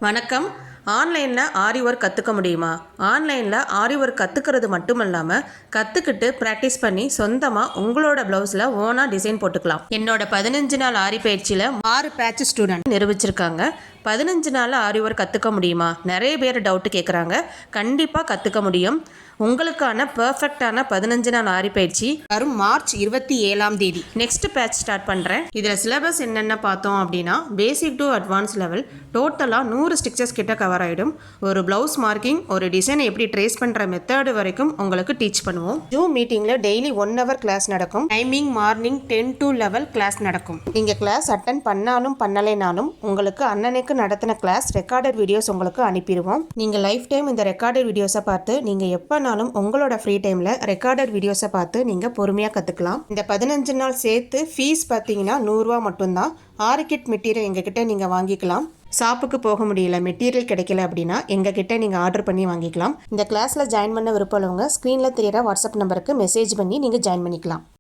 வணக்கம். ஆன்லைனில் ஆரி ஒர்க் கற்றுக்க முடியுமா? ஆன்லைனில் ஆரி ஒர்க் கற்றுக்கிறது மட்டும் இல்லாமல் கற்றுக்கிட்டு ப்ராக்டிஸ் பண்ணி சொந்தமாக உங்களோட ப்ளவுஸில் ஓனாக டிசைன் போட்டுக்கலாம். என்னோட 15 நாள் ஆரி பயிற்சியில் 6 பேட்ச் ஸ்டூடெண்ட் நிரூபிச்சிருக்காங்க. 15 நாளில் ஆரி ஒர்க் கற்றுக்க முடியுமா? நிறைய பேர் டவுட்டு கேட்குறாங்க. கண்டிப்பாக கற்றுக்க முடியும். உங்களுக்கான பர்ஃபெக்டான 15 நாள் ஆரி பயிற்சி வரும் மார்ச் 27ஆம் தேதி நெக்ஸ்ட் பேட்ச் ஸ்டார்ட் பண்ணுறேன். இதில் சிலபஸ் என்னென்ன பார்த்தோம் அப்படின்னா, பேசிக் டு அட்வான்ஸ் லெவல் டோட்டலாக 100 ஸ்டிச்சஸ் கிட்ட கவர் ஆகிடும். ஒரு ப்ளவுஸ் மார்க்கிங், ஒரு டிசைனை எப்படி ட்ரேஸ் பண்ணுற மெத்தடு வரைக்கும் உங்களுக்கு டீச் பண்ணுவோம். ஜூம் மீட்டிங்கில் டெய்லி 1 hour கிளாஸ் நடக்கும். டைமிங் மார்னிங் 10 to 11 கிளாஸ் நடக்கும். நீங்கள் கிளாஸ் அட்டன் பண்ணாலும் பண்ணலைனாலும் உங்களுக்கு அன்னனைக்கு நடத்தின கிளாஸ் ரெக்கார்டட் வீடியோஸ் உங்களுக்கு அனுப்பிடுவோம். நீங்கள் லைஃப் டைம் இந்த ரெக்கார்டட் வீடியோஸை பார்த்து நீங்கள் எப்போனாலும் உங்களோட ஃப்ரீ டைமில் ரெக்கார்டட் வீடியோஸை பார்த்து நீங்கள் பொறுமையாக கற்றுக்கலாம். இந்த 15 நாள் சேர்த்து ஃபீஸ் பார்த்தீங்கன்னா 100 ரூபா மட்டும்தான். 6 கிட் மெட்டீரியல் எங்ககிட்ட நீங்கள் வாங்கிக்கலாம். ஷாப்புக்கு போக முடியல, மெட்டீரியல் கிடைக்கல அப்படின்னா எங்ககிட்ட நீங்கள் ஆர்டர் பண்ணி வாங்கிக்கலாம். இந்த கிளாஸில் ஜாயின் பண்ண விருப்பம் உள்ளவங்க ஸ்க்ரீனில் தெரியிற வாட்ஸ்அப் நம்பருக்கு மெசேஜ் பண்ணி நீங்கள் ஜாயின் பண்ணிக்கலாம்.